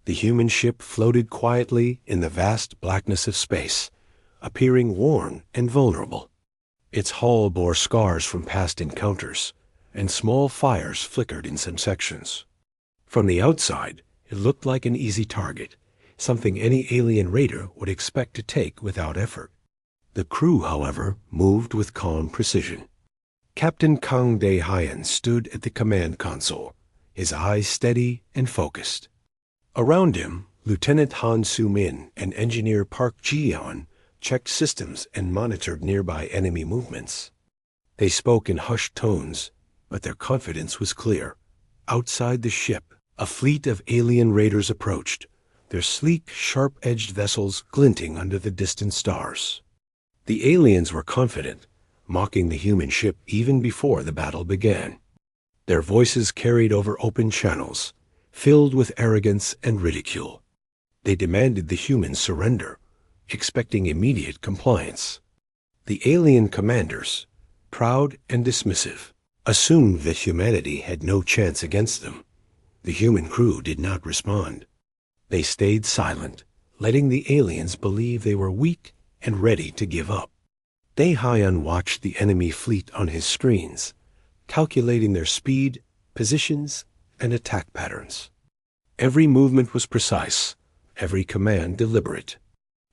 The human ship floated quietly in the vast blackness of space, appearing worn and vulnerable. Its hull bore scars from past encounters, and small fires flickered in some sections. From the outside, it looked like an easy target, something any alien raider would expect to take without effort. The crew, however, moved with calm precision. Captain Kang De-Hyen stood at the command console, his eyes steady and focused. Around him, Lieutenant Han Soo-min and Engineer Park Ji-yeon checked systems and monitored nearby enemy movements. They spoke in hushed tones, but their confidence was clear. Outside the ship, a fleet of alien raiders approached, their sleek, sharp-edged vessels glinting under the distant stars. The aliens were confident, mocking the human ship even before the battle began. Their voices carried over open channels, filled with arrogance and ridicule. They demanded the humans surrender, expecting immediate compliance. The alien commanders, proud and dismissive, assumed that humanity had no chance against them. The human crew did not respond. They stayed silent, letting the aliens believe they were weak and ready to give up. De-Hyen watched the enemy fleet on his screens, calculating their speed, positions, and attack patterns. Every movement was precise, every command deliberate.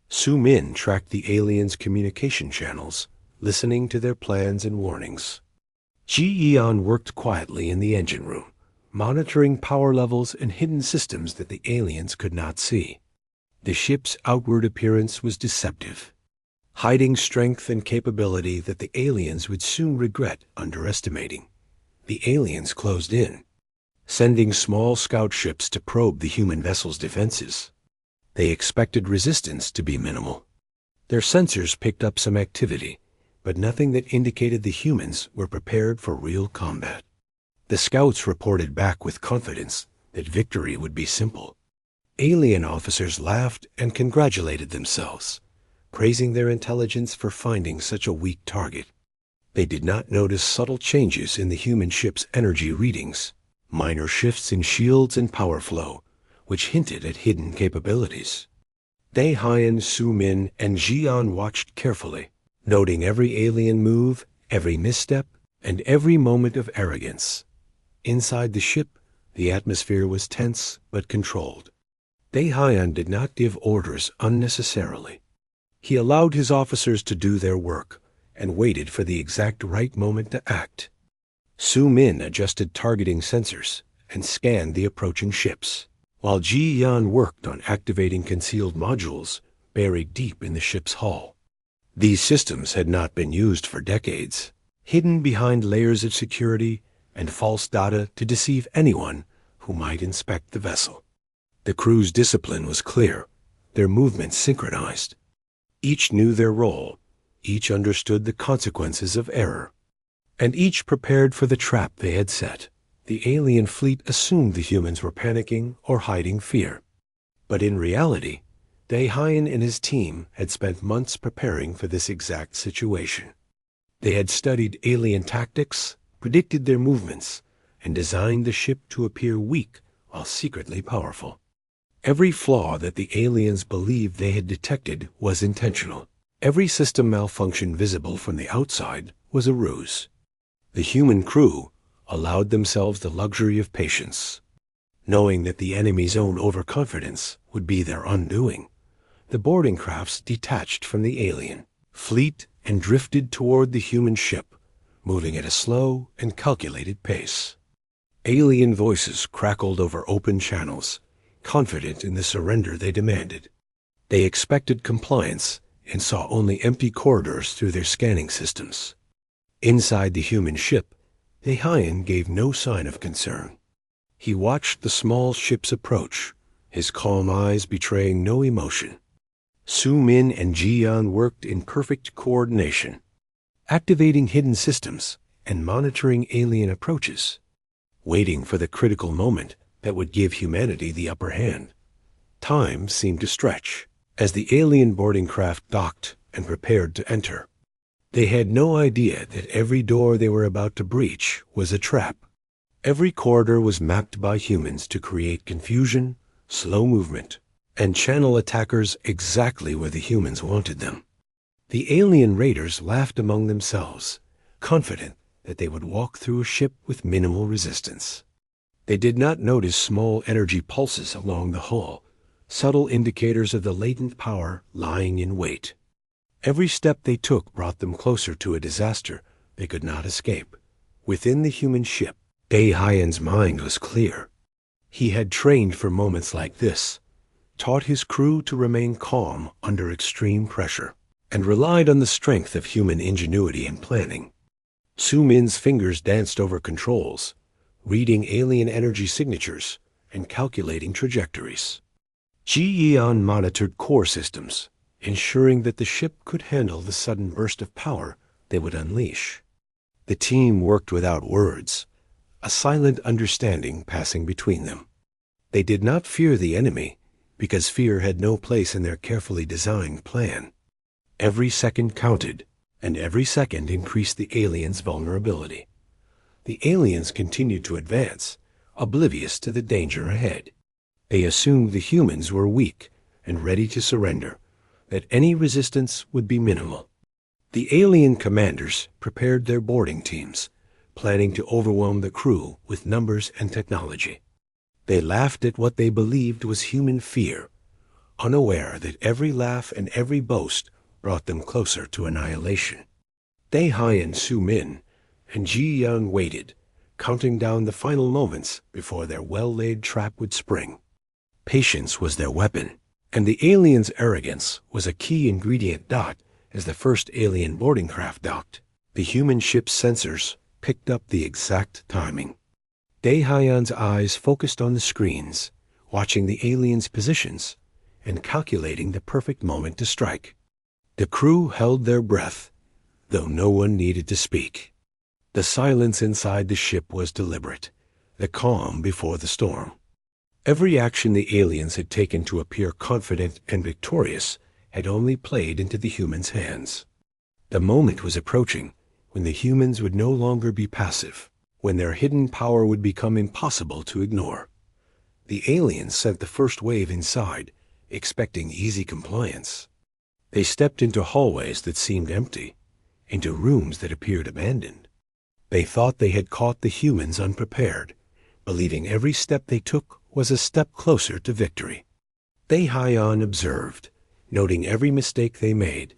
Soo-min tracked the aliens' communication channels, listening to their plans and warnings. Ji-yeon worked quietly in the engine room, monitoring power levels and hidden systems that the aliens could not see. The ship's outward appearance was deceptive, hiding strength and capability that the aliens would soon regret underestimating. The aliens closed in, sending small scout ships to probe the human vessel's defenses. They expected resistance to be minimal. Their sensors picked up some activity, but nothing that indicated the humans were prepared for real combat. The scouts reported back with confidence that victory would be simple. Alien officers laughed and congratulated themselves, praising their intelligence for finding such a weak target. They did not notice subtle changes in the human ship's energy readings, minor shifts in shields and power flow, which hinted at hidden capabilities. De-Hyen, Soo-min, and Ji-yeon watched carefully, noting every alien move, every misstep, and every moment of arrogance. Inside the ship, the atmosphere was tense but controlled. De-Hyen did not give orders unnecessarily. He allowed his officers to do their work and waited for the exact right moment to act. Soo-min adjusted targeting sensors and scanned the approaching ships, while Ji-yeon worked on activating concealed modules buried deep in the ship's hull. These systems had not been used for decades, hidden behind layers of security and false data to deceive anyone who might inspect the vessel. The crew's discipline was clear, their movements synchronized. Each knew their role, each understood the consequences of error, and each prepared for the trap they had set. The alien fleet assumed the humans were panicking or hiding fear. But in reality, De-Hyen and his team had spent months preparing for this exact situation. They had studied alien tactics, predicted their movements, and designed the ship to appear weak while secretly powerful. Every flaw that the aliens believed they had detected was intentional. Every system malfunction visible from the outside was a ruse. The human crew allowed themselves the luxury of patience. Knowing that the enemy's own overconfidence would be their undoing, the boarding crafts detached from the alien fleet and drifted toward the human ship, moving at a slow and calculated pace. Alien voices crackled over open channels, confident in the surrender they demanded. They expected compliance and saw only empty corridors through their scanning systems. Inside the human ship, De-Hyen gave no sign of concern. He watched the small ships approach, his calm eyes betraying no emotion. Soo-min and Ji-yeon worked in perfect coordination, activating hidden systems and monitoring alien approaches, waiting for the critical moment that would give humanity the upper hand. Time seemed to stretch as the alien boarding craft docked and prepared to enter. They had no idea that every door they were about to breach was a trap. Every corridor was mapped by humans to create confusion, slow movement, and channel attackers exactly where the humans wanted them. The alien raiders laughed among themselves, confident that they would walk through a ship with minimal resistance. They did not notice small energy pulses along the hull, subtle indicators of the latent power lying in wait. Every step they took brought them closer to a disaster they could not escape. Within the human ship, Daihan's mind was clear. He had trained for moments like this, taught his crew to remain calm under extreme pressure, and relied on the strength of human ingenuity and planning. Su-Min's fingers danced over controls, reading alien energy signatures and calculating trajectories. Ji-Yan monitored core systems, ensuring that the ship could handle the sudden burst of power they would unleash. The team worked without words, a silent understanding passing between them. They did not fear the enemy, because fear had no place in their carefully designed plan. Every second counted, and every second increased the aliens' vulnerability. The aliens continued to advance, oblivious to the danger ahead. They assumed the humans were weak and ready to surrender, that any resistance would be minimal. The alien commanders prepared their boarding teams, planning to overwhelm the crew with numbers and technology. They laughed at what they believed was human fear, unaware that every laugh and every boast brought them closer to annihilation. Daihan, Su-Min, and Ji-Yan waited, counting down the final moments before their well-laid trap would spring. Patience was their weapon, and the aliens' arrogance was a key ingredient. As the first alien boarding craft docked, the human ship's sensors picked up the exact timing. Daihan's eyes focused on the screens, watching the aliens' positions and calculating the perfect moment to strike. The crew held their breath, though no one needed to speak. The silence inside the ship was deliberate, the calm before the storm. Every action the aliens had taken to appear confident and victorious had only played into the humans' hands. The moment was approaching when the humans would no longer be passive, when their hidden power would become impossible to ignore. The aliens sent the first wave inside, expecting easy compliance. They stepped into hallways that seemed empty, into rooms that appeared abandoned. They thought they had caught the humans unprepared, believing every step they took was a step closer to victory. Daihan observed, noting every mistake they made,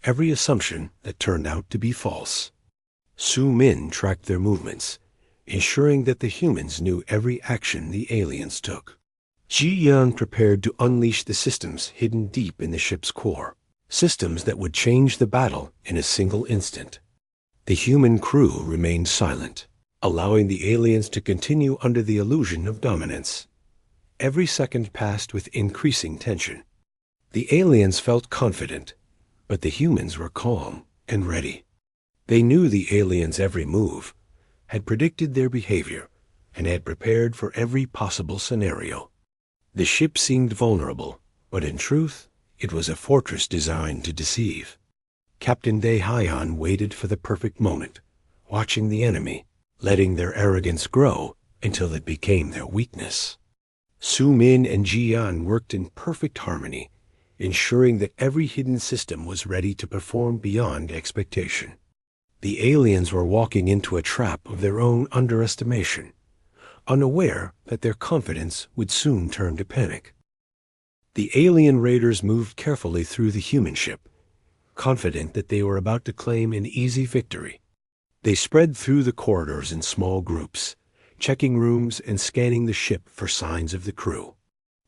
every assumption that turned out to be false. Su-Min tracked their movements, ensuring that the humans knew every action the aliens took. Ji-Yan prepared to unleash the systems hidden deep in the ship's core, systems that would change the battle in a single instant. The human crew remained silent, allowing the aliens to continue under the illusion of dominance. Every second passed with increasing tension. The aliens felt confident, but the humans were calm and ready. They knew the aliens' every move, had predicted their behavior, and had prepared for every possible scenario. The ship seemed vulnerable, but in truth, it was a fortress designed to deceive. Captain Daihan waited for the perfect moment, watching the enemy, letting their arrogance grow until it became their weakness. Su-Min and Ji-Yan worked in perfect harmony, ensuring that every hidden system was ready to perform beyond expectation. The aliens were walking into a trap of their own underestimation, unaware that their confidence would soon turn to panic. The alien raiders moved carefully through the human ship, confident that they were about to claim an easy victory. They spread through the corridors in small groups, checking rooms and scanning the ship for signs of the crew.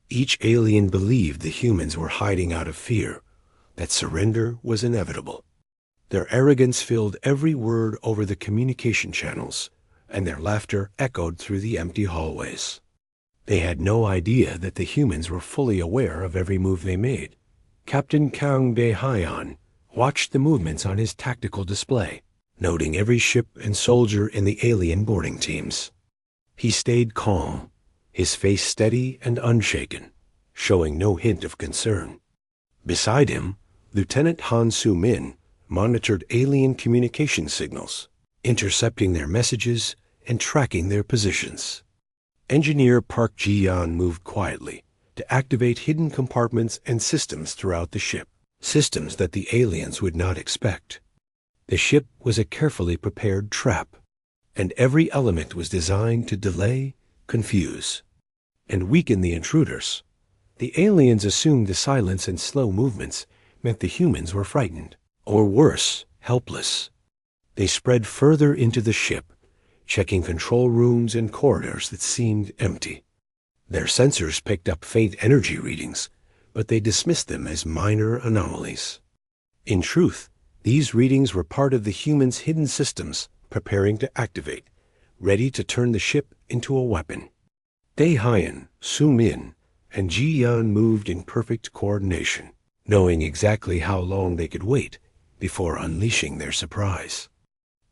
Each alien believed the humans were hiding out of fear, that surrender was inevitable. Their arrogance filled every word over the communication channels, and their laughter echoed through the empty hallways. They had no idea that the humans were fully aware of every move they made. Captain Kang Daihan watched the movements on his tactical display, noting every ship and soldier in the alien boarding teams. He stayed calm, his face steady and unshaken, showing no hint of concern. Beside him, Lieutenant Han Su-Min monitored alien communication signals, intercepting their messages and tracking their positions. Engineer Park Ji-Yan moved quietly, to activate hidden compartments and systems throughout the ship, systems that the aliens would not expect. The ship was a carefully prepared trap, and every element was designed to delay, confuse, and weaken the intruders. The aliens assumed the silence and slow movements meant the humans were frightened, or worse, helpless. They spread further into the ship, checking control rooms and corridors that seemed empty. Their sensors picked up faint energy readings, but they dismissed them as minor anomalies. In truth, these readings were part of the humans' hidden systems preparing to activate, ready to turn the ship into a weapon. Dae-Hyan, Su-Min, and Ji-Yeon moved in perfect coordination, knowing exactly how long they could wait before unleashing their surprise.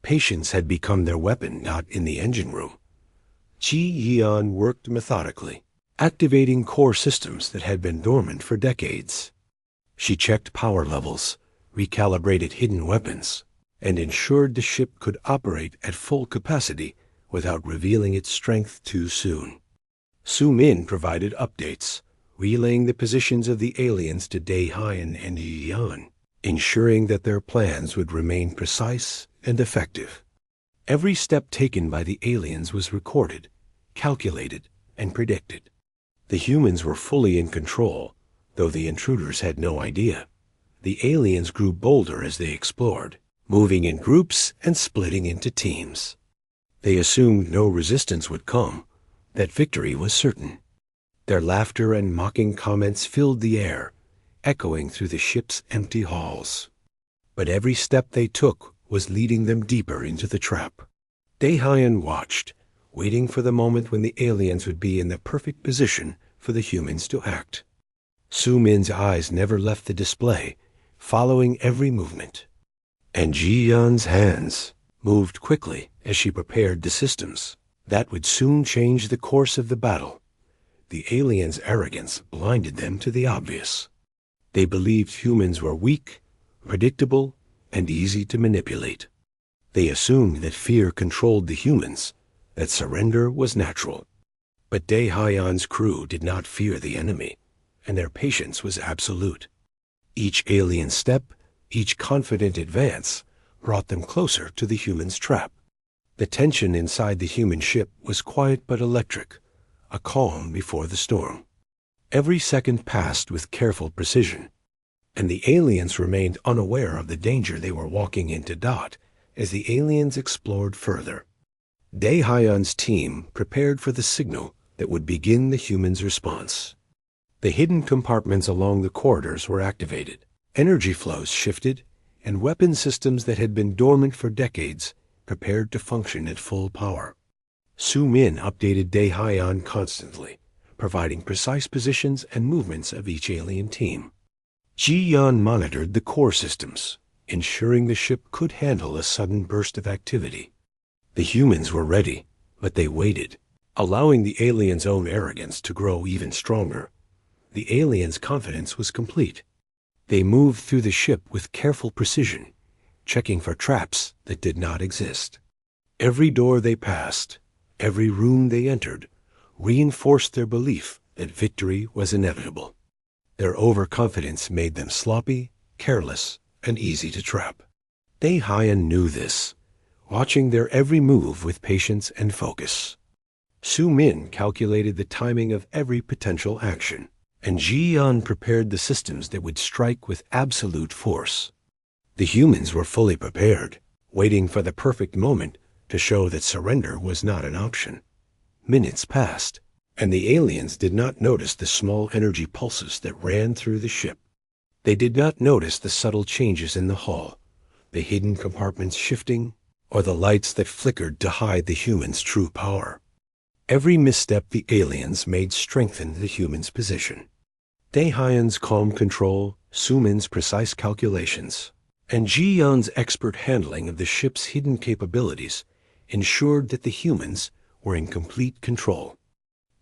Patience had become their weapon, not in the engine room. Ji-Yeon worked methodically, activating core systems that had been dormant for decades. She checked power levels, recalibrated hidden weapons, and ensured the ship could operate at full capacity without revealing its strength too soon. Su-Min provided updates, relaying the positions of the aliens to Dae-Hyan and Ji-Yeon, ensuring that their plans would remain precise and effective. Every step taken by the aliens was recorded, calculated, and predicted. The humans were fully in control, though the intruders had no idea. The aliens grew bolder as they explored, moving in groups and splitting into teams. They assumed no resistance would come, that victory was certain. Their laughter and mocking comments filled the air, echoing through the ship's empty halls. But every step they took was leading them deeper into the trap. Dae-Hyan watched, waiting for the moment when the aliens would be in the perfect position for the humans to act. Su-Min's eyes never left the display, following every movement. And Ji-Yeon's hands moved quickly as she prepared the systems that would soon change the course of the battle. The aliens' arrogance blinded them to the obvious. They believed humans were weak, predictable, and easy to manipulate. They assumed that fear controlled the humans, that surrender was natural. But Dae-Hyan's crew did not fear the enemy, and their patience was absolute. Each alien step, each confident advance, brought them closer to the humans' trap. The tension inside the human ship was quiet but electric, a calm before the storm. Every second passed with careful precision, and the aliens remained unaware of the danger they were walking into as the aliens explored further. Dae-Hyan's team prepared for the signal that would begin the humans' response. The hidden compartments along the corridors were activated, energy flows shifted, and weapon systems that had been dormant for decades prepared to function at full power. Su-Min updated Dae-Hyan constantly, providing precise positions and movements of each alien team. Ji-Yeon monitored the core systems, ensuring the ship could handle a sudden burst of activity. The humans were ready, but they waited, allowing the aliens' own arrogance to grow even stronger. The aliens' confidence was complete. They moved through the ship with careful precision, checking for traps that did not exist. Every door they passed, every room they entered, reinforced their belief that victory was inevitable. Their overconfidence made them sloppy, careless, and easy to trap. Dae-Hyan knew this, watching their every move with patience and focus. Su-Min calculated the timing of every potential action, and Ji-Yeon prepared the systems that would strike with absolute force. The humans were fully prepared, waiting for the perfect moment to show that surrender was not an option. Minutes passed, and the aliens did not notice the small energy pulses that ran through the ship. They did not notice the subtle changes in the hull, the hidden compartments shifting, or the lights that flickered to hide the humans' true power. Every misstep the aliens made strengthened the humans' position. Dae-Hyan's calm control, Su-Min's precise calculations, and Ji-Yeon's expert handling of the ship's hidden capabilities ensured that the humans were in complete control.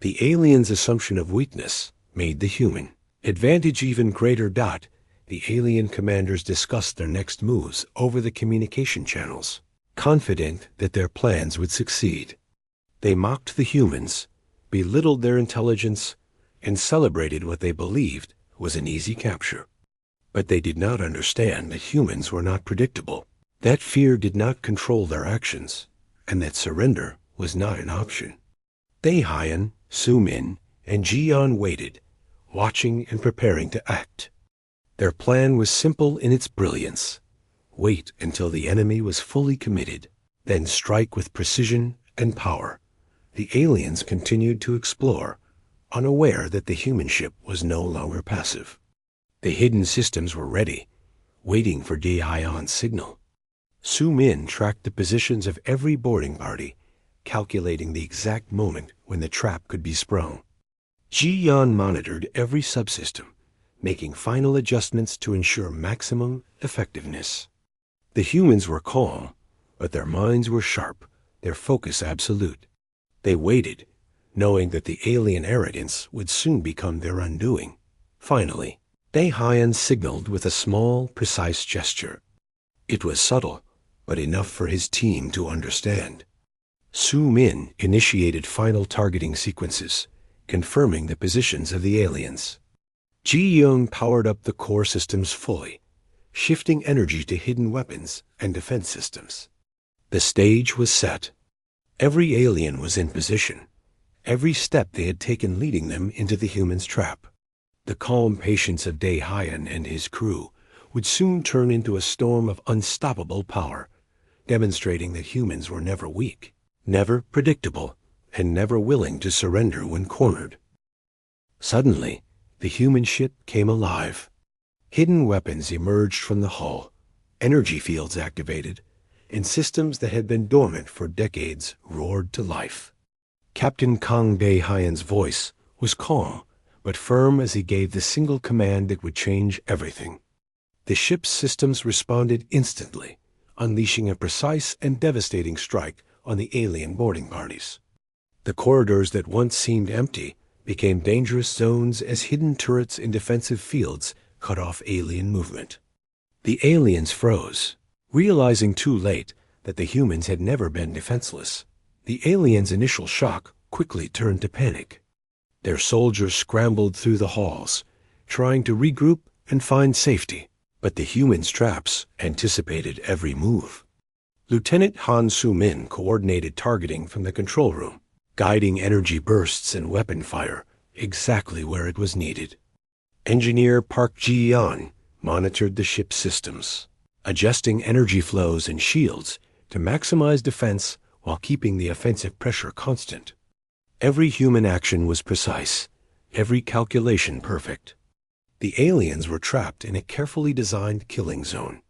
The aliens' assumption of weakness made the human advantage even greater. The alien commanders discussed their next moves over the communication channels, confident that their plans would succeed. They mocked the humans, belittled their intelligence, and celebrated what they believed was an easy capture. But they did not understand that humans were not predictable, that fear did not control their actions, and that surrender was not an option. Daehyun, Su-min, and Ji-yeon waited, watching and preparing to act. Their plan was simple in its brilliance. Wait until the enemy was fully committed, then strike with precision and power. The aliens continued to explore, unaware that the human ship was no longer passive. The hidden systems were ready, waiting for Daehyun's signal. Su-min tracked the positions of every boarding party, calculating the exact moment when the trap could be sprung. Ji-yeon monitored every subsystem, making final adjustments to ensure maximum effectiveness. The humans were calm, but their minds were sharp, their focus absolute. They waited, knowing that the alien arrogance would soon become their undoing. Finally, Daehyun signaled with a small, precise gesture. It was subtle, but enough for his team to understand. Su-min initiated final targeting sequences, confirming the positions of the aliens. Ji-yeon powered up the core systems fully, shifting energy to hidden weapons and defense systems. The stage was set. Every alien was in position, every step they had taken leading them into the human's trap. The calm patience of Daehyun and his crew would soon turn into a storm of unstoppable power, demonstrating that humans were never weak, never predictable, and never willing to surrender when cornered. Suddenly, the human ship came alive. Hidden weapons emerged from the hull, energy fields activated, and systems that had been dormant for decades roared to life. Captain Kang Daehyun's voice was calm, but firm as he gave the single command that would change everything. The ship's systems responded instantly, unleashing a precise and devastating strike on the alien boarding parties. The corridors that once seemed empty became dangerous zones as hidden turrets in defensive fields cut off alien movement. The aliens froze, realizing too late that the humans had never been defenseless. The aliens' initial shock quickly turned to panic. Their soldiers scrambled through the halls, trying to regroup and find safety, but the humans' traps anticipated every move. Lieutenant Han Su-min coordinated targeting from the control room, guiding energy bursts and weapon fire exactly where it was needed. Engineer Park Ji-yeon monitored the ship's systems, adjusting energy flows and shields to maximize defense while keeping the offensive pressure constant. Every human action was precise, every calculation perfect. The aliens were trapped in a carefully designed killing zone.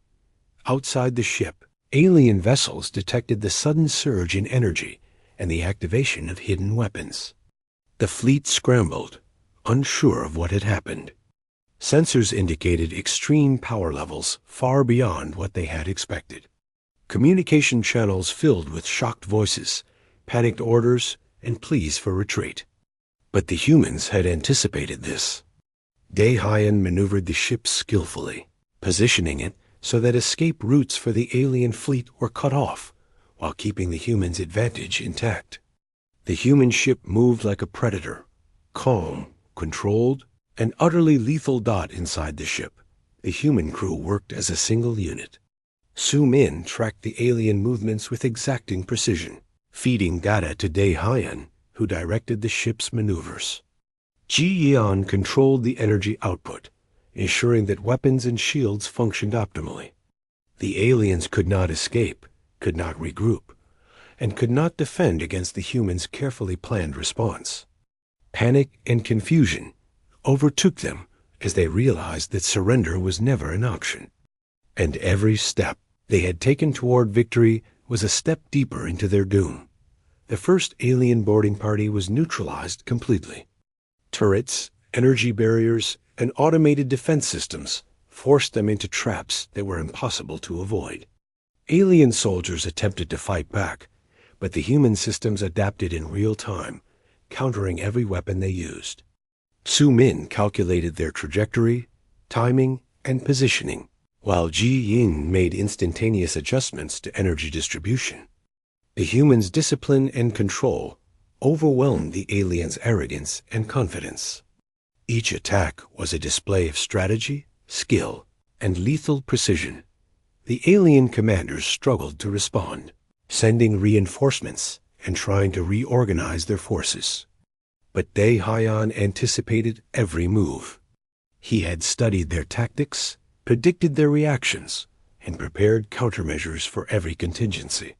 Outside the ship, alien vessels detected the sudden surge in energy and the activation of hidden weapons. The fleet scrambled, unsure of what had happened. Sensors indicated extreme power levels far beyond what they had expected. Communication channels filled with shocked voices, panicked orders, and pleas for retreat. But the humans had anticipated this. Daehyun maneuvered the ship skillfully, positioning it so that escape routes for the alien fleet were cut off, while keeping the humans' advantage intact. The human ship moved like a predator, calm, controlled, an utterly lethal dot inside the ship. The human crew worked as a single unit. Su-min tracked the alien movements with exacting precision, feeding data to Daehyun, who directed the ship's maneuvers. Ji-yeon controlled the energy output, ensuring that weapons and shields functioned optimally. The aliens could not escape, could not regroup, and could not defend against the humans' carefully planned response. Panic and confusion overtook them as they realized that surrender was never an option. And every step they had taken toward victory was a step deeper into their doom. The first alien boarding party was neutralized completely. Turrets, energy barriers, and automated defense systems forced them into traps that were impossible to avoid. Alien soldiers attempted to fight back, but the human systems adapted in real time, countering every weapon they used. Su-min calculated their trajectory, timing, and positioning, while Ji-yin made instantaneous adjustments to energy distribution. The humans' discipline and control overwhelmed the aliens' arrogance and confidence. Each attack was a display of strategy, skill, and lethal precision. The alien commanders struggled to respond, sending reinforcements and trying to reorganize their forces. But Dai Haiyan anticipated every move. He had studied their tactics, predicted their reactions, and prepared countermeasures for every contingency.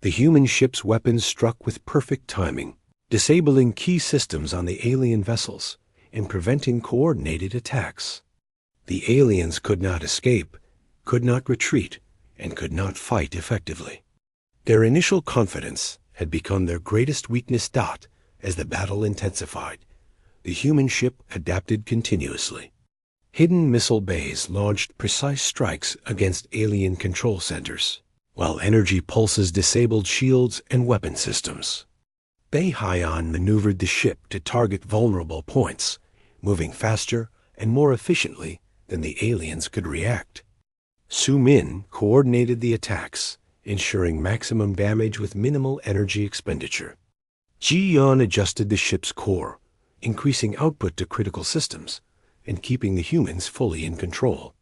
The human ship's weapons struck with perfect timing, disabling key systems on the alien vessels and preventing coordinated attacks. The aliens could not escape, could not retreat, and could not fight effectively. Their initial confidence had become their greatest weakness. As the battle intensified, the human ship adapted continuously. Hidden missile bays launched precise strikes against alien control centers, while energy pulses disabled shields and weapon systems. Dai Haiyan maneuvered the ship to target vulnerable points, moving faster and more efficiently than the aliens could react. Su Min coordinated the attacks, ensuring maximum damage with minimal energy expenditure. Ji Yan adjusted the ship's core, increasing output to critical systems and keeping the humans fully in control.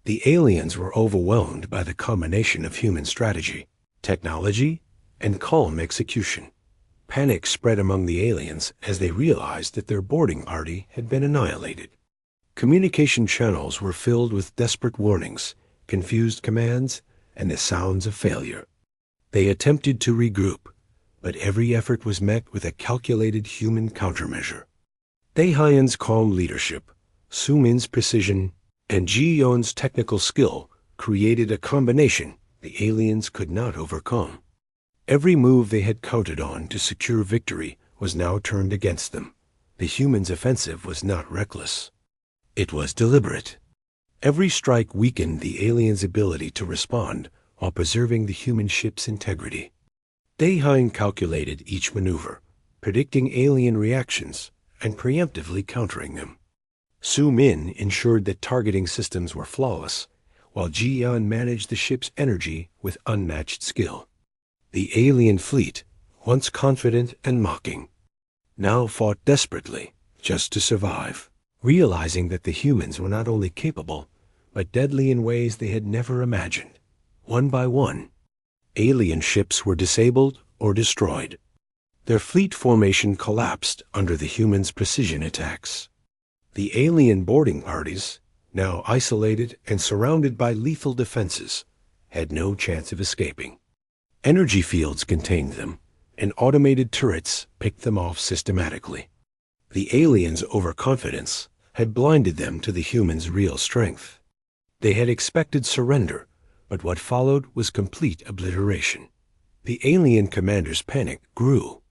The aliens were overwhelmed by the combination of human strategy, technology, and calm execution. Panic spread among the aliens as they realized that their boarding party had been annihilated. Communication channels were filled with desperate warnings, confused commands, and the sounds of failure. They attempted to regroup, but every effort was met with a calculated human countermeasure. Dai Haiyan's calm leadership, Su Min's precision, and Ji Yan's technical skill created a combination the aliens could not overcome. Every move they had counted on to secure victory was now turned against them. The humans' offensive was not reckless. It was deliberate. Every strike weakened the aliens' ability to respond while preserving the human ship's integrity. Dai Haiyan calculated each maneuver, predicting alien reactions and preemptively countering them. Su Min ensured that targeting systems were flawless, while Ji Yan managed the ship's energy with unmatched skill. The alien fleet, once confident and mocking, now fought desperately just to survive, realizing that the humans were not only capable, but deadly in ways they had never imagined. One by one, alien ships were disabled or destroyed. Their fleet formation collapsed under the humans' precision attacks. The alien boarding parties, now isolated and surrounded by lethal defenses, had no chance of escaping. Energy fields contained them, and automated turrets picked them off systematically. The aliens' overconfidence had blinded them to the humans' real strength. They had expected surrender, but what followed was complete obliteration. The alien commander's panic grew.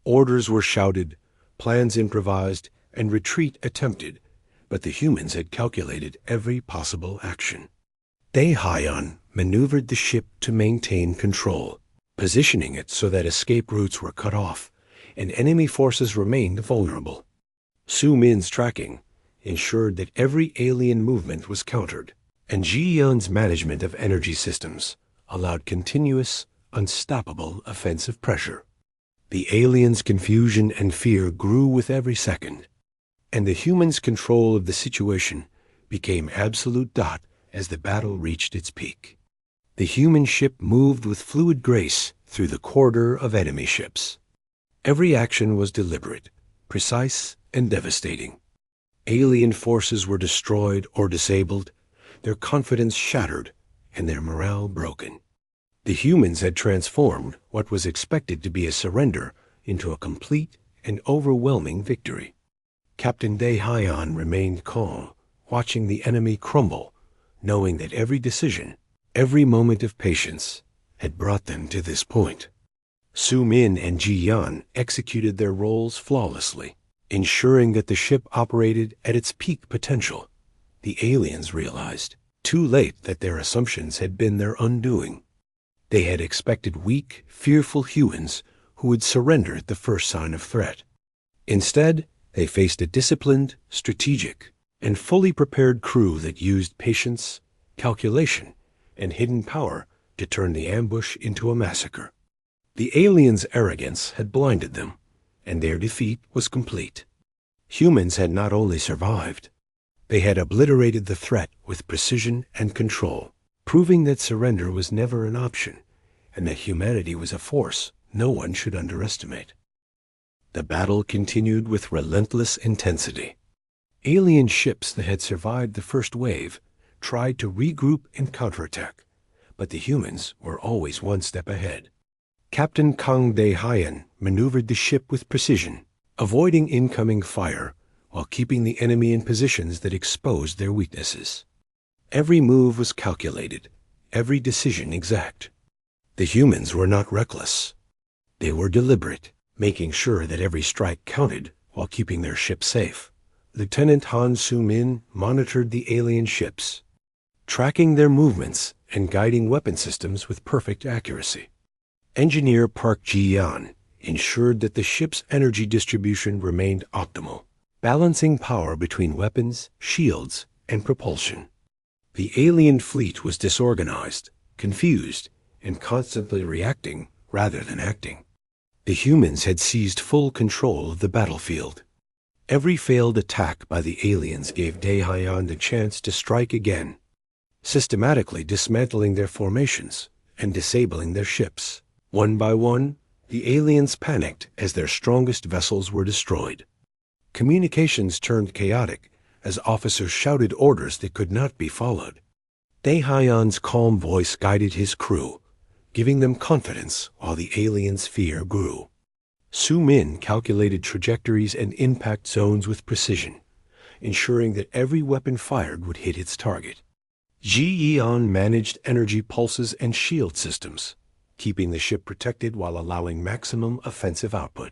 Orders were shouted, plans improvised, and retreat attempted, but the humans had calculated every possible action. Dai Haiyan maneuvered the ship to maintain control, positioning it so that escape routes were cut off and enemy forces remained vulnerable. Su Min's tracking ensured that every alien movement was countered, and Ji Yan's management of energy systems allowed continuous, unstoppable offensive pressure. The aliens' confusion and fear grew with every second, and the humans' control of the situation became absolute. As the battle reached its peak, the human ship moved with fluid grace through the corridor of enemy ships. Every action was deliberate, precise, and devastating. Alien forces were destroyed or disabled, their confidence shattered, and their morale broken. The humans had transformed what was expected to be a surrender into a complete and overwhelming victory. Captain Dai Haiyan remained calm, watching the enemy crumble, knowing that every decision, every moment of patience, had brought them to this point. Su Min and Ji Yan executed their roles flawlessly, ensuring that the ship operated at its peak potential. The aliens realized, too late, that their assumptions had been their undoing. They had expected weak, fearful humans who would surrender at the first sign of threat. Instead, they faced a disciplined, strategic, and fully prepared crew that used patience, calculation, and hidden power to turn the ambush into a massacre. The aliens' arrogance had blinded them, and their defeat was complete. Humans had not only survived, they had obliterated the threat with precision and control, proving that surrender was never an option and that humanity was a force no one should underestimate. The battle continued with relentless intensity. Alien ships that had survived the first wave tried to regroup and counterattack, but the humans were always one step ahead. Captain Kang Dae-hyan maneuvered the ship with precision, avoiding incoming fire while keeping the enemy in positions that exposed their weaknesses. Every move was calculated, every decision exact. The humans were not reckless. They were deliberate, making sure that every strike counted while keeping their ship safe. Lieutenant Han Soo-min monitored the alien ships, tracking their movements and guiding weapon systems with perfect accuracy. Engineer Park Ji-yeon ensured that the ship's energy distribution remained optimal, balancing power between weapons, shields, and propulsion. The alien fleet was disorganized, confused, and constantly reacting rather than acting. The humans had seized full control of the battlefield. Every failed attack by the aliens gave Dae-hyan the chance to strike again, systematically dismantling their formations and disabling their ships. One by one, the aliens panicked as their strongest vessels were destroyed. Communications turned chaotic as officers shouted orders that could not be followed. Dae-hyan's calm voice guided his crew, giving them confidence while the aliens' fear grew. Soo-min calculated trajectories and impact zones with precision, ensuring that every weapon fired would hit its target. Ji-yeon managed energy pulses and shield systems, keeping the ship protected while allowing maximum offensive output.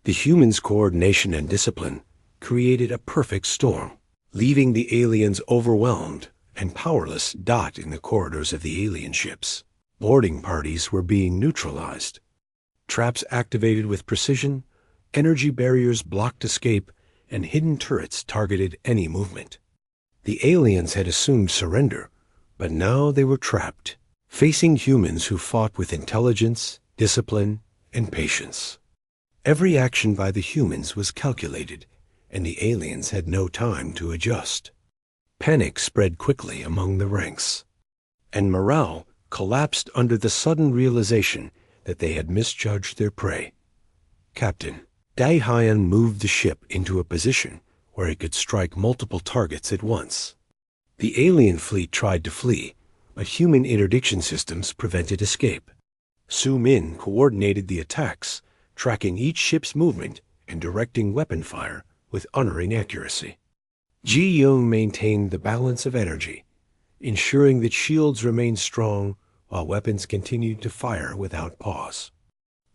The humans' coordination and discipline created a perfect storm, leaving the aliens overwhelmed and powerless in the corridors of the alien ships. Boarding parties were being neutralized. Traps activated with precision, energy barriers blocked escape, and hidden turrets targeted any movement. The aliens had assumed surrender, but now they were trapped, facing humans who fought with intelligence, discipline, and patience. Every action by the humans was calculated, and the aliens had no time to adjust. Panic spread quickly among the ranks, and morale collapsed under the sudden realization that they had misjudged their prey. Captain Dae-hyan moved the ship into a position where he could strike multiple targets at once. The alien fleet tried to flee, but human interdiction systems prevented escape. Soo-min coordinated the attacks, tracking each ship's movement and directing weapon fire with unerring accuracy. Ji-yeon maintained the balance of energy, ensuring that shields remained strong while weapons continued to fire without pause.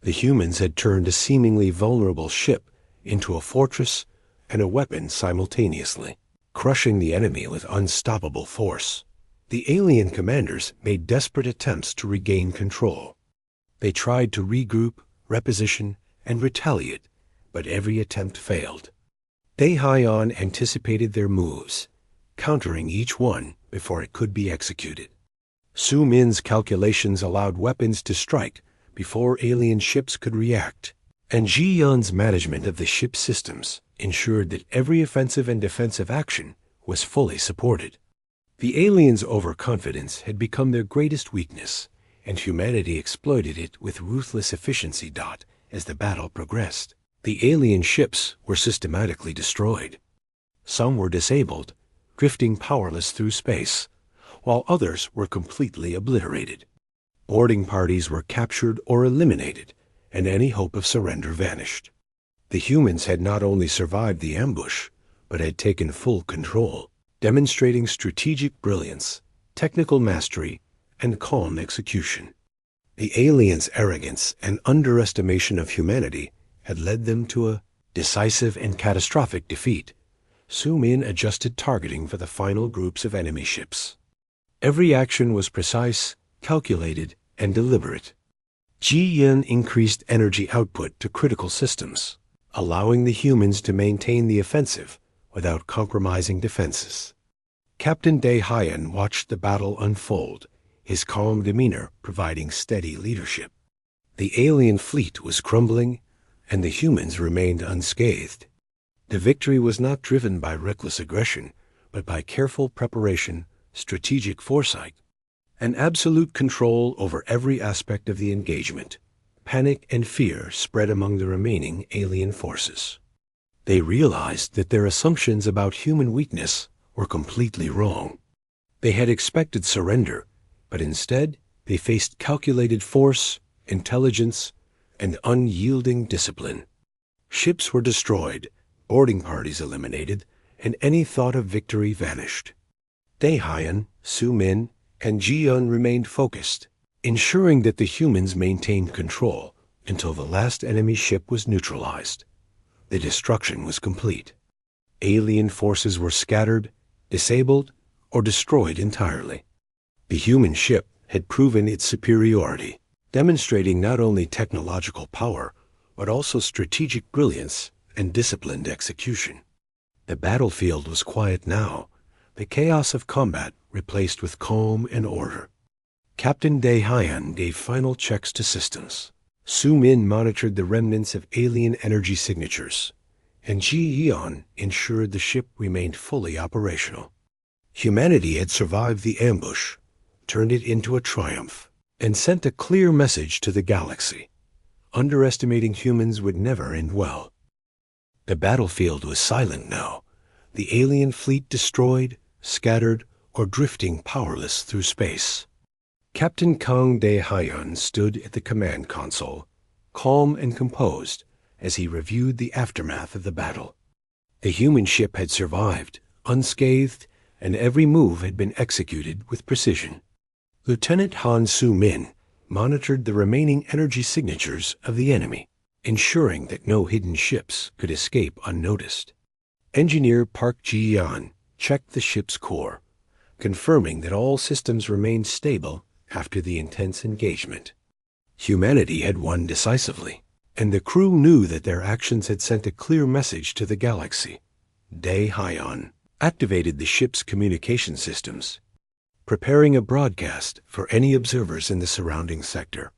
The humans had turned a seemingly vulnerable ship into a fortress and a weapon simultaneously, crushing the enemy with unstoppable force. The alien commanders made desperate attempts to regain control. They tried to regroup, reposition, and retaliate, but every attempt failed. Dae-hyan anticipated their moves, countering each one before it could be executed. Soo-min's calculations allowed weapons to strike before alien ships could react, and Ji-yeon's management of the ship's systems ensured that every offensive and defensive action was fully supported. The aliens' overconfidence had become their greatest weakness, and humanity exploited it with ruthless efficiency. As the battle progressed, the alien ships were systematically destroyed. Some were disabled, drifting powerless through space, while others were completely obliterated. Boarding parties were captured or eliminated, and any hope of surrender vanished. The humans had not only survived the ambush, but had taken full control, demonstrating strategic brilliance, technical mastery, and calm execution. The aliens' arrogance and underestimation of humanity had led them to a decisive and catastrophic defeat. Soo-min adjusted targeting for the final groups of enemy ships. Every action was precise, calculated, and deliberate. Ji-yeon increased energy output to critical systems, allowing the humans to maintain the offensive without compromising defenses. Captain Dae-hyan watched the battle unfold, his calm demeanor providing steady leadership. The alien fleet was crumbling, and the humans remained unscathed. The victory was not driven by reckless aggression, but by careful preparation, strategic foresight, and absolute control over every aspect of the engagement. Panic and fear spread among the remaining alien forces. They realized that their assumptions about human weakness were completely wrong. They had expected surrender, but instead they faced calculated force, intelligence, and unyielding discipline. Ships were destroyed, boarding parties eliminated, and any thought of victory vanished. Daehyun, Su-min, and Ji-yeon remained focused, ensuring that the humans maintained control until the last enemy ship was neutralized. The destruction was complete. Alien forces were scattered, disabled, or destroyed entirely. The human ship had proven its superiority, demonstrating not only technological power, but also strategic brilliance and disciplined execution. The battlefield was quiet now, the chaos of combat replaced with calm and order. Captain Daehyun gave final checks to systems. Su-min monitored the remnants of alien energy signatures, and Ji-yeon ensured the ship remained fully operational. Humanity had survived the ambush, turned it into a triumph, and sent a clear message to the galaxy. Underestimating humans would never end well. The battlefield was silent now, the alien fleet destroyed, scattered, or drifting powerless through space. Captain Kang Dae-hyun stood at the command console, calm and composed, as he reviewed the aftermath of the battle. The human ship had survived, unscathed, and every move had been executed with precision. Lieutenant Han Su-min monitored the remaining energy signatures of the enemy, ensuring that no hidden ships could escape unnoticed. Engineer Park Ji-yeon checked the ship's core, confirming that all systems remained stable after the intense engagement. Humanity had won decisively, and the crew knew that their actions had sent a clear message to the galaxy. Dae-hyun activated the ship's communication systems, preparing a broadcast for any observers in the surrounding sector.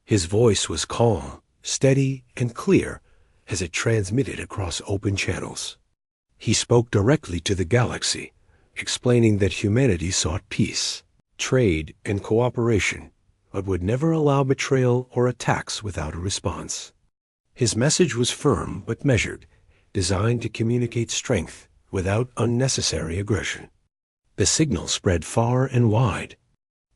His voice was calm, steady, and clear as it transmitted across open channels. He spoke directly to the galaxy, explaining that humanity sought peace, trade, and cooperation, but would never allow betrayal or attacks without a response. His message was firm but measured, designed to communicate strength without unnecessary aggression. The signal spread far and wide,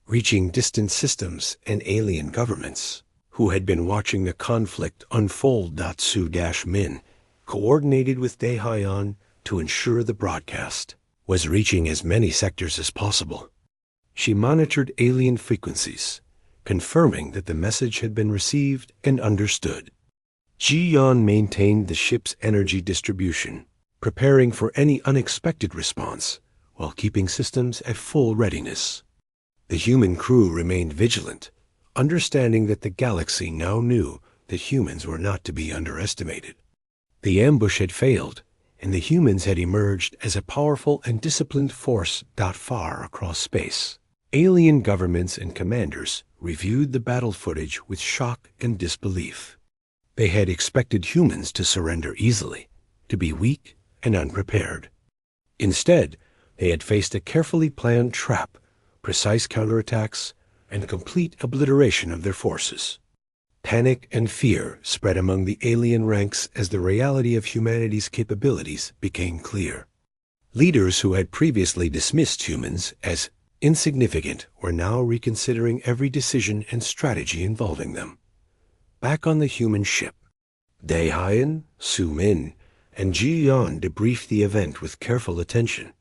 reaching distant systems and alien governments who had been watching the conflict unfold. Su-min coordinated with Dae-hyun to ensure the broadcast was reaching as many sectors as possible. She monitored alien frequencies, confirming that the message had been received and understood. Ji-yeon maintained the ship's energy distribution, preparing for any unexpected response while keeping systems at full readiness. The human crew remained vigilant, understanding that the galaxy now knew that humans were not to be underestimated. The ambush had failed, and the humans had emerged as a powerful and disciplined force. Far across space, alien governments and commanders reviewed the battle footage with shock and disbelief. They had expected humans to surrender easily, to be weak and unprepared. Instead, they had faced a carefully planned trap, precise counterattacks, and complete obliteration of their forces. Panic and fear spread among the alien ranks as the reality of humanity's capabilities became clear. Leaders who had previously dismissed humans as insignificant were now reconsidering every decision and strategy involving them. Back on the human ship, Dae-hyun, Su-min, and Ji-yeon debriefed the event with careful attention.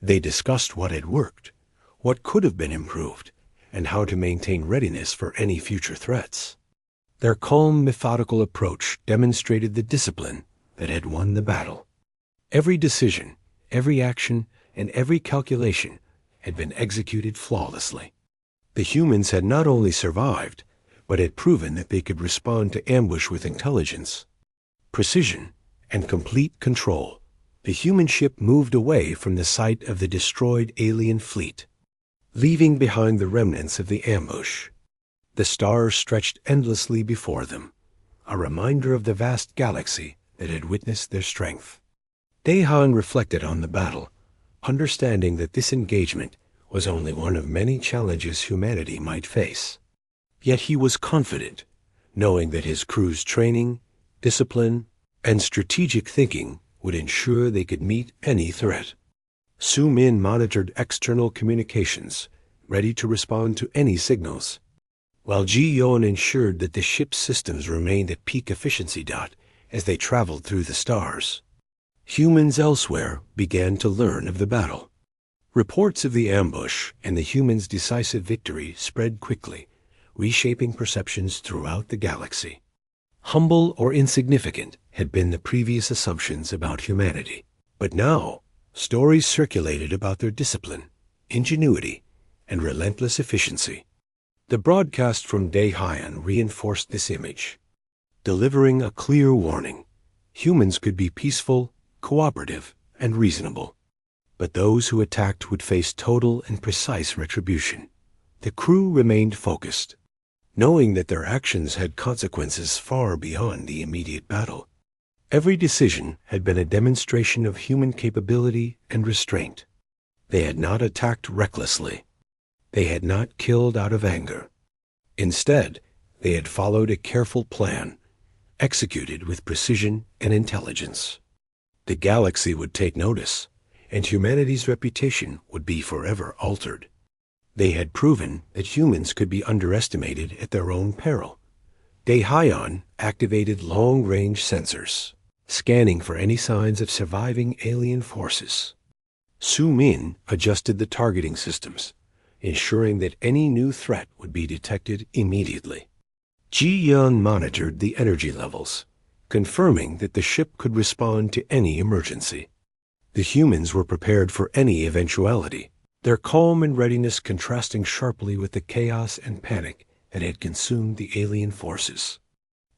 They discussed what had worked, what could have been improved, and how to maintain readiness for any future threats. Their calm, methodical approach demonstrated the discipline that had won the battle. Every decision, every action, and every calculation had been executed flawlessly. The humans had not only survived, but had proven that they could respond to ambush with intelligence, precision, and complete control. The human ship moved away from the site of the destroyed alien fleet, leaving behind the remnants of the ambush. The stars stretched endlessly before them, a reminder of the vast galaxy that had witnessed their strength. Daehan reflected on the battle, understanding that this engagement was only one of many challenges humanity might face. Yet he was confident, knowing that his crew's training, discipline, and strategic thinking would ensure they could meet any threat. Su Min monitored external communications, ready to respond to any signals, while Ji Yon ensured that the ship's systems remained at peak efficiency. As they traveled through the stars, humans elsewhere began to learn of the battle. Reports of the ambush and the humans' decisive victory spread quickly, reshaping perceptions throughout the galaxy. Humble or insignificant had been the previous assumptions about humanity, but now stories circulated about their discipline, ingenuity, and relentless efficiency. The broadcast from Daehan reinforced this image, delivering a clear warning. Humans could be peaceful, cooperative, and reasonable, but those who attacked would face total and precise retribution. The crew remained focused, knowing that their actions had consequences far beyond the immediate battle. Every decision had been a demonstration of human capability and restraint. They had not attacked recklessly. They had not killed out of anger. Instead, they had followed a careful plan, executed with precision and intelligence. The galaxy would take notice, and humanity's reputation would be forever altered. They had proven that humans could be underestimated at their own peril. Daehan activated long-range sensors, scanning for any signs of surviving alien forces. Su Min adjusted the targeting systems, ensuring that any new threat would be detected immediately. Ji Yan monitored the energy levels, confirming that the ship could respond to any emergency. The humans were prepared for any eventuality, their calm and readiness contrasting sharply with the chaos and panic that had consumed the alien forces.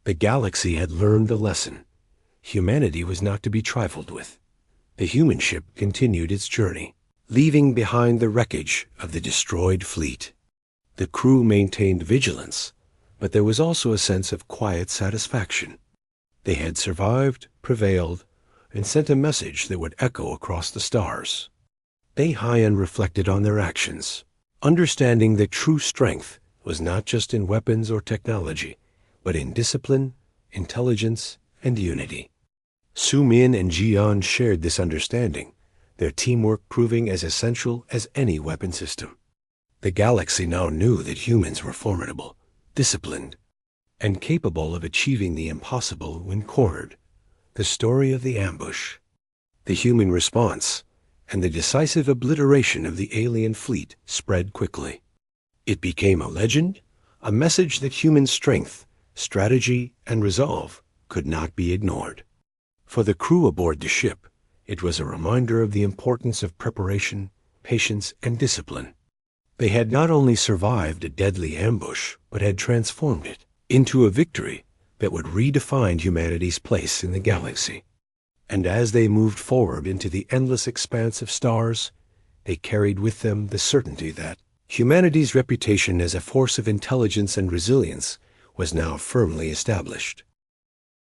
The galaxy had learned the lesson. Humanity was not to be trifled with. The human ship continued its journey, leaving behind the wreckage of the destroyed fleet. The crew maintained vigilance, but there was also a sense of quiet satisfaction. They had survived, prevailed, and sent a message that would echo across the stars. Daehan reflected on their actions, understanding that true strength was not just in weapons or technology, but in discipline, intelligence, and unity. Su Min and Ji Yan shared this understanding, their teamwork proving as essential as any weapon system. The galaxy now knew that humans were formidable, disciplined, and capable of achieving the impossible when cornered. The story of the ambush, the human response, and the decisive obliteration of the alien fleet spread quickly. It became a legend, a message that human strength, strategy, and resolve could not be ignored. For the crew aboard the ship, it was a reminder of the importance of preparation, patience, and discipline. They had not only survived a deadly ambush, but had transformed it into a victory that would redefine humanity's place in the galaxy. And as they moved forward into the endless expanse of stars, they carried with them the certainty that humanity's reputation as a force of intelligence and resilience was now firmly established.